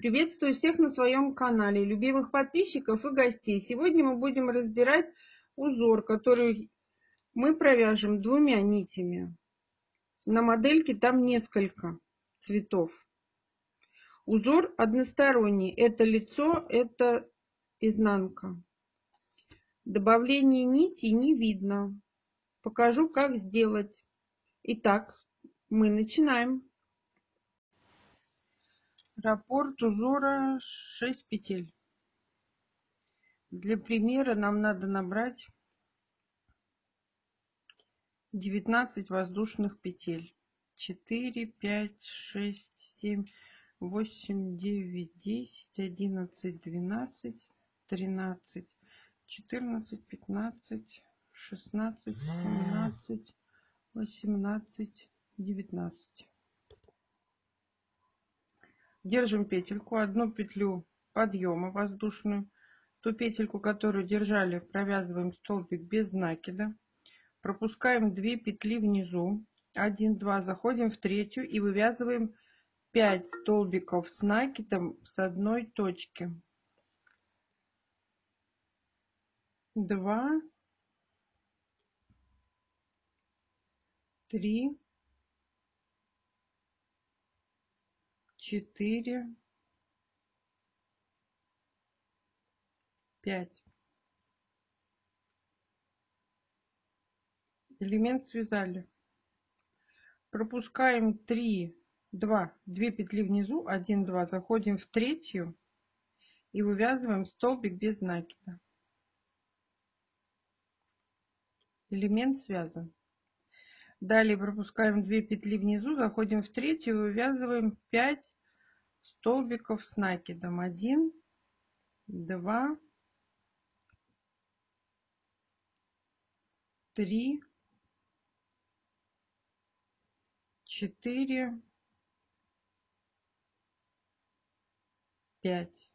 Приветствую всех на своем канале, любимых подписчиков и гостей. Сегодня мы будем разбирать узор, который мы провяжем двумя нитями. На модельке там несколько цветов. Узор односторонний. Это лицо, это изнанка. Добавление нитей не видно. Покажу, как сделать. Итак, мы начинаем. Раппорт узора 6 петель. Для примера нам надо набрать 19 воздушных петель. 4, 5, 6, 7, 8, 9, 10, 11, 12, 13, 14, 15, 16, 17, 18, 19. Держим петельку, одну петлю подъема воздушную. Ту петельку, которую держали, провязываем столбик без накида. Пропускаем 2 петли внизу, 1, 2, заходим в третью и вывязываем 5 столбиков с накидом с одной точки. 2, 3, 4, 5. Элемент связали. Пропускаем 3, 2 петли внизу, 1, 2, заходим в третью и вывязываем столбик без накида. Элемент связан. Далее пропускаем 2 петли внизу, заходим в третью и вывязываем 5 столбиков с накидом. 1, 2, 3, 4, 5.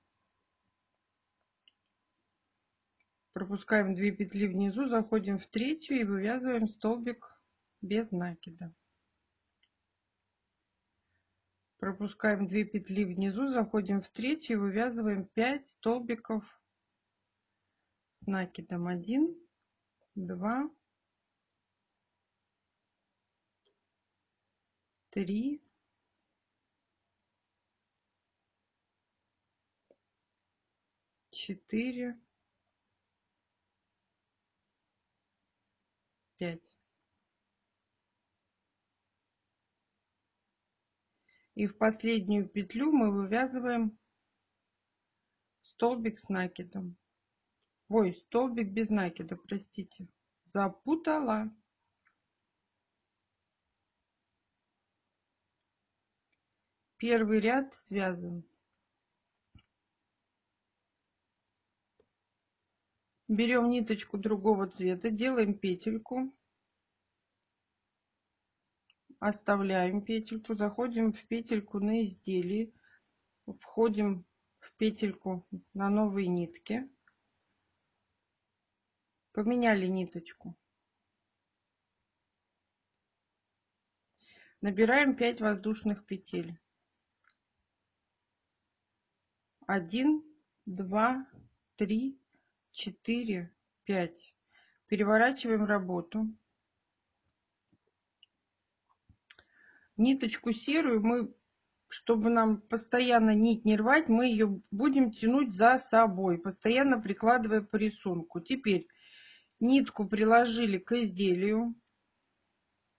Пропускаем 2 петли внизу, заходим в третью и вывязываем столбик без накида. Пропускаем 2 петли внизу, заходим в третью и вывязываем 5 столбиков с накидом. 1, 2, 3, 4, 5. И в последнюю петлю мы вывязываем столбик с накидом. Ой, столбик без накида, простите. Запутала. Первый ряд связан. Берем ниточку другого цвета, делаем петельку. Оставляем петельку, заходим в петельку на изделии. Входим в петельку на новые нитки. Поменяли ниточку. Набираем 5 воздушных петель. 1, 2, 3, 4, 5. Переворачиваем работу. Ниточку серую мы, чтобы нам постоянно нить не рвать, мы ее будем тянуть за собой, постоянно прикладывая по рисунку. Теперь нитку приложили к изделию.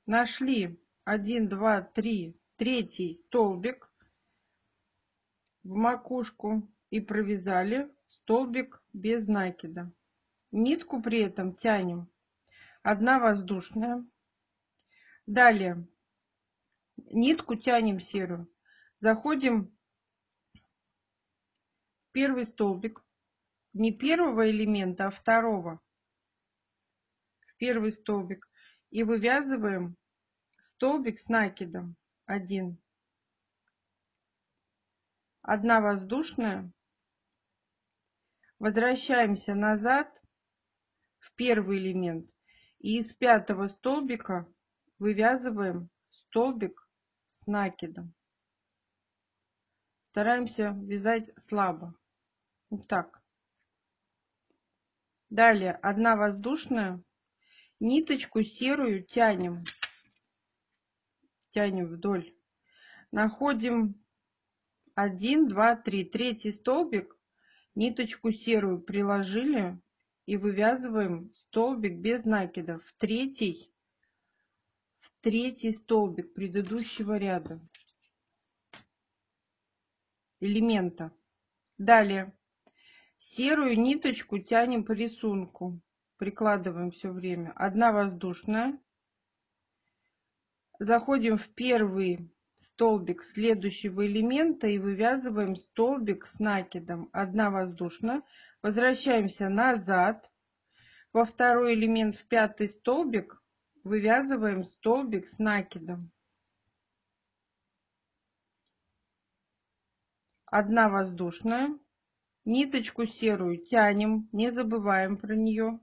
Нашли 1, 2, 3, третий столбик в макушку и провязали столбик без накида. Нитку при этом тянем 1 воздушная. Далее нитку тянем серую. Заходим в первый столбик. Не первого элемента, а второго. В первый столбик. И вывязываем столбик с накидом. 1. 1 воздушная. Возвращаемся назад в первый элемент. И из 5-го столбика вывязываем столбик с накидом. Стараемся вязать слабо. Вот так. Далее 1 воздушная. Ниточку серую тянем. Тянем вдоль. Находим 1, 2, 3. Третий столбик. Ниточку серую приложили и вывязываем столбик без накида в третий столбик предыдущего ряда элемента. Далее серую ниточку тянем по рисунку, прикладываем все время. 1 воздушная. Заходим в первый столбик следующего элемента и вывязываем столбик с накидом. 1 воздушная. Возвращаемся назад. Во второй элемент, в 5-й столбик, вывязываем столбик с накидом. 1 воздушная. Ниточку серую тянем, не забываем про нее.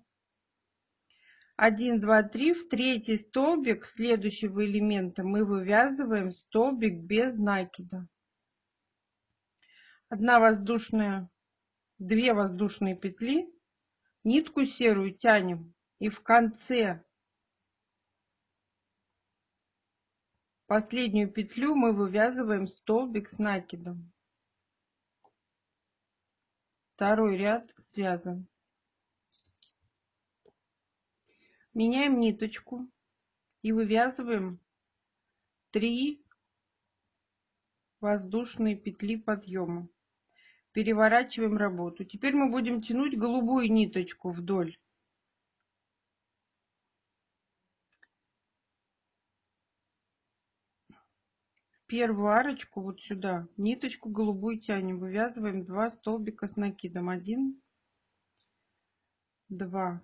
1, 2, 3. В третий столбик следующего элемента мы вывязываем столбик без накида. 1 воздушная, 2 воздушные петли. Нитку серую тянем и в конце последнюю петлю мы вывязываем столбик с накидом. Второй ряд связан. Меняем ниточку и вывязываем 3 воздушные петли подъема. Переворачиваем работу. Теперь мы будем тянуть голубую ниточку вдоль. В первую арочку вот сюда ниточку голубую тянем. Вывязываем 2 столбика с накидом. 1, 2.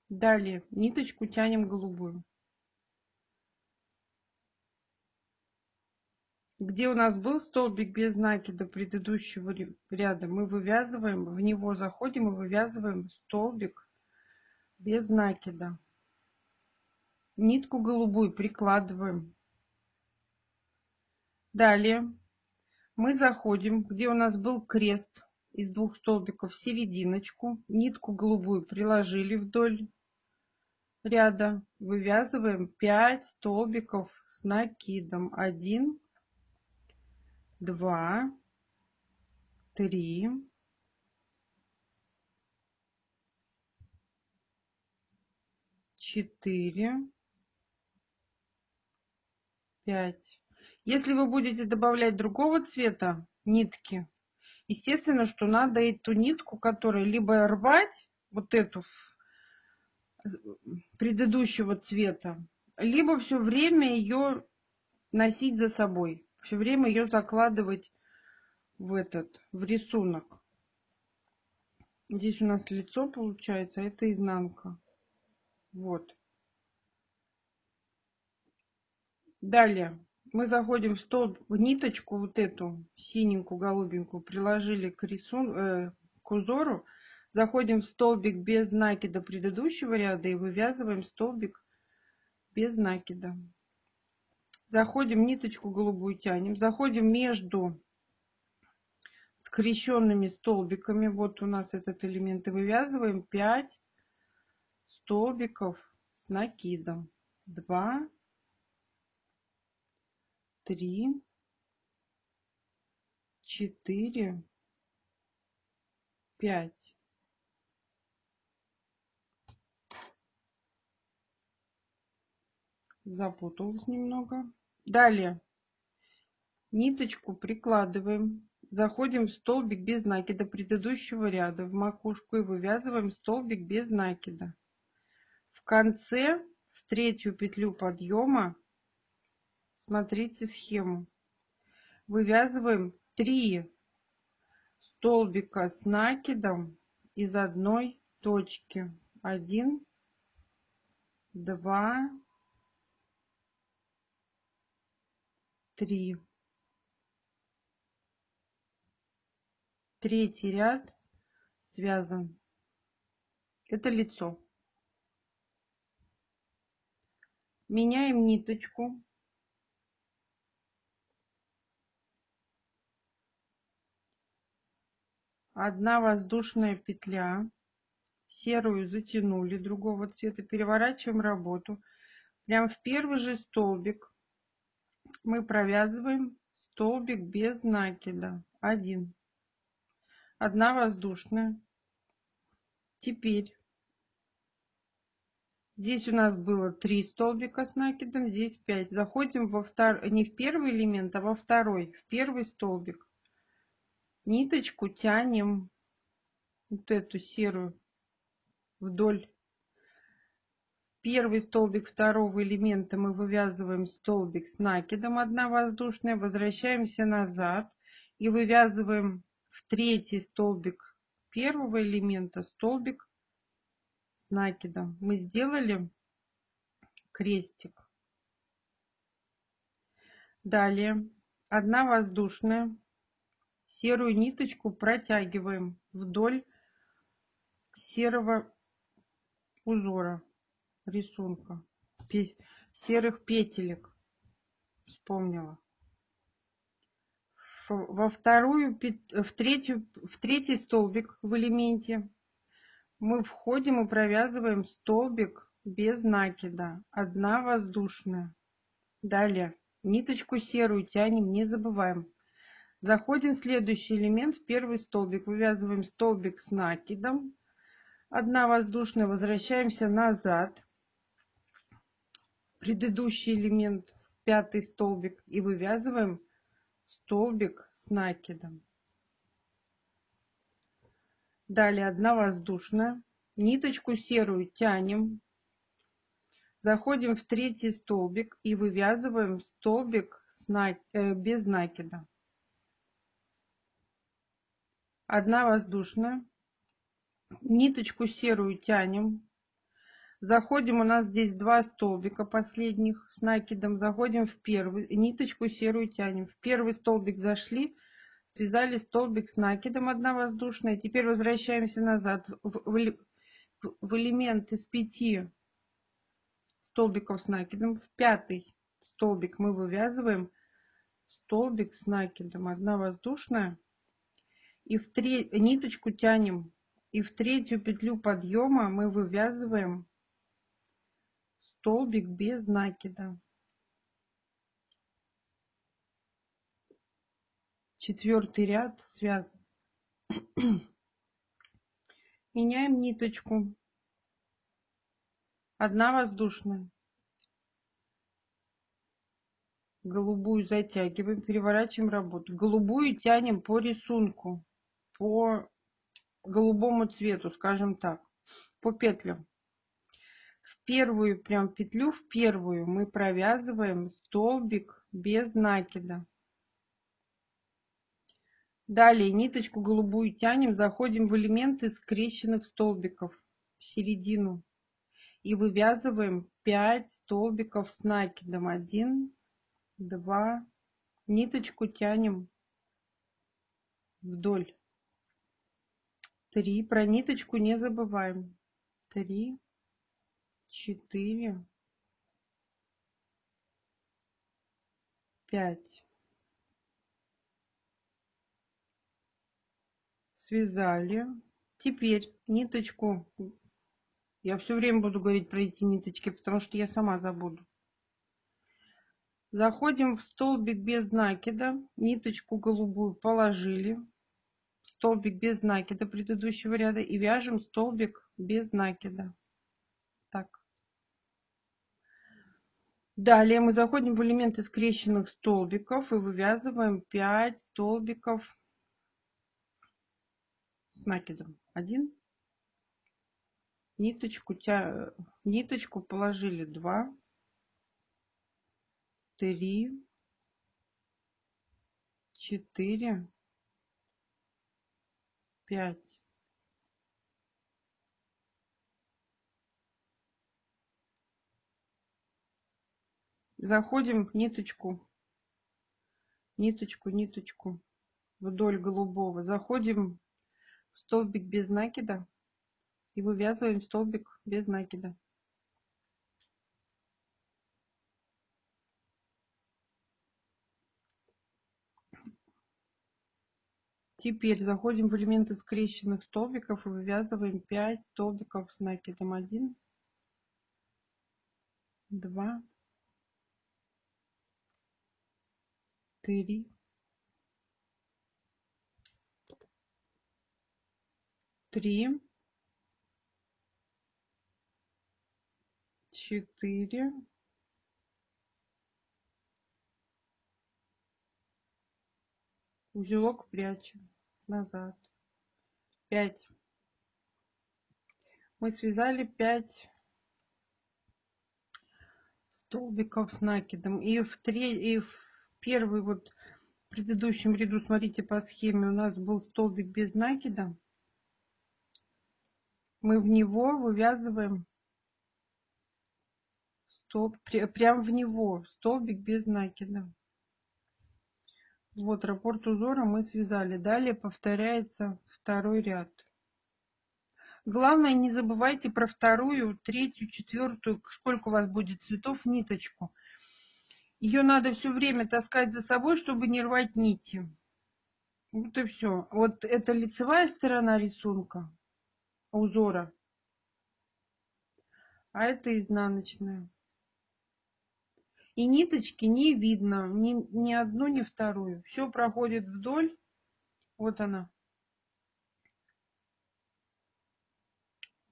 Далее ниточку тянем голубую. Где у нас был столбик без накида предыдущего ряда, мы вывязываем, в него заходим и вывязываем столбик без накида. Нитку голубую прикладываем. Далее мы заходим, где у нас был крест из 2 столбиков, в серединочку. Нитку голубую приложили вдоль ряда. Вывязываем 5 столбиков с накидом. 1, 2, 3, 4, 5. Если вы будете добавлять другого цвета нитки, естественно, что надо эту нитку, которая либо рвать, вот эту предыдущего цвета, либо все время ее носить за собой, все время ее закладывать в рисунок. Здесь у нас лицо получается, это изнанка. Вот. Далее мы заходим в столб, в ниточку вот эту синенькую, голубенькую, приложили к узору, заходим в столбик без накида предыдущего ряда и вывязываем столбик без накида. Заходим, ниточку голубую тянем, заходим между скрещенными столбиками, вот у нас этот элемент, и вывязываем 5 столбиков с накидом. 2, 3, 4, 5. Запуталась немного. Далее ниточку прикладываем, заходим в столбик без накида предыдущего ряда в макушку и вывязываем столбик без накида. В конце, в третью петлю подъема, смотрите схему, вывязываем 3 столбика с накидом из одной точки. 1, 2, 3. Третий ряд связан. Это лицо. Меняем ниточку 1 воздушная петля, серую затянули другого цвета, переворачиваем работу. Прям в первый же столбик мы провязываем столбик без накида. 1 воздушная. Теперь здесь у нас было 3 столбика с накидом, здесь 5. Заходим во второй, не в первый элемент, а во второй, в первый столбик. Ниточку тянем, вот эту серую, вдоль. Первый столбик второго элемента мы вывязываем столбик с накидом, 1 воздушная, возвращаемся назад и вывязываем в третий столбик первого элемента столбик с накидом. Мы сделали крестик. Далее 1 воздушная, серую ниточку протягиваем вдоль серого узора, рисунка, серых петелек, вспомнила. В третий столбик в элементе мы входим и провязываем столбик без накида, 1 воздушная. Далее ниточку серую тянем, не забываем. Заходим в следующий элемент, в первый столбик, вывязываем столбик с накидом, 1 воздушная, возвращаемся назад, предыдущий элемент, в пятый столбик, и вывязываем столбик с накидом. Далее 1 воздушная, ниточку серую тянем, заходим в третий столбик и вывязываем столбик без накида. 1 воздушная, ниточку серую тянем, заходим, у нас здесь 2 столбика последних с накидом, заходим в первый, ниточку серую тянем, в первый столбик зашли, связали столбик с накидом, 1 воздушная. Теперь возвращаемся назад в элемент из 5 столбиков с накидом, в пятый столбик мы вывязываем столбик с накидом, 1 воздушная, и ниточку тянем, и в третью петлю подъема мы вывязываем столбик без накида. Четвертый ряд связан. Меняем ниточку, 1 воздушная, голубую затягиваем, переворачиваем работу, голубую тянем по рисунку, по голубому цвету, скажем так, по петлям. В первую прям петлю, в первую мы провязываем столбик без накида. Далее ниточку голубую тянем, заходим в элементы скрещенных столбиков в середину и вывязываем 5 столбиков с накидом. 1, 2, ниточку тянем вдоль. 3, про ниточку не забываем. 3, 4, 5. Связали. Теперь ниточку, я все время буду говорить про эти ниточки, потому что я сама забуду. Заходим в столбик без накида, ниточку голубую положили, столбик без накида предыдущего ряда и вяжем столбик без накида. Так. Далее мы заходим в элементы скрещенных столбиков и вывязываем 5 столбиков с накидом. 1, ниточку положили, 2, 3, 4, 5. Заходим в ниточку вдоль голубого, заходим в столбик без накида и вывязываем столбик без накида. Теперь заходим в элементы скрещенных столбиков и вывязываем 5 столбиков с накидом. 1, 2, 3, 3, 4, 5. Узелок прячем назад. 5. Мы связали 5 столбиков с накидом. И в первый вот в предыдущем ряду, смотрите по схеме, у нас был столбик без накида. Мы в него вывязываем прям в него столбик без накида. Вот раппорт узора мы связали. Далее повторяется второй ряд. Главное, не забывайте про вторую, третью, четвертую, сколько у вас будет цветов, ниточку. Ее надо все время таскать за собой, чтобы не рвать нити. Вот и все. Вот это лицевая сторона рисунка, узора, а это изнаночная. И ниточки не видно, ни одну, ни вторую. Все проходит вдоль. Вот она.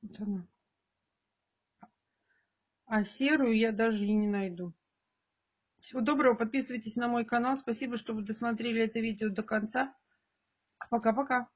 Вот она. А серую я даже и не найду. Всего доброго, подписывайтесь на мой канал. Спасибо, что вы досмотрели это видео до конца. Пока-пока.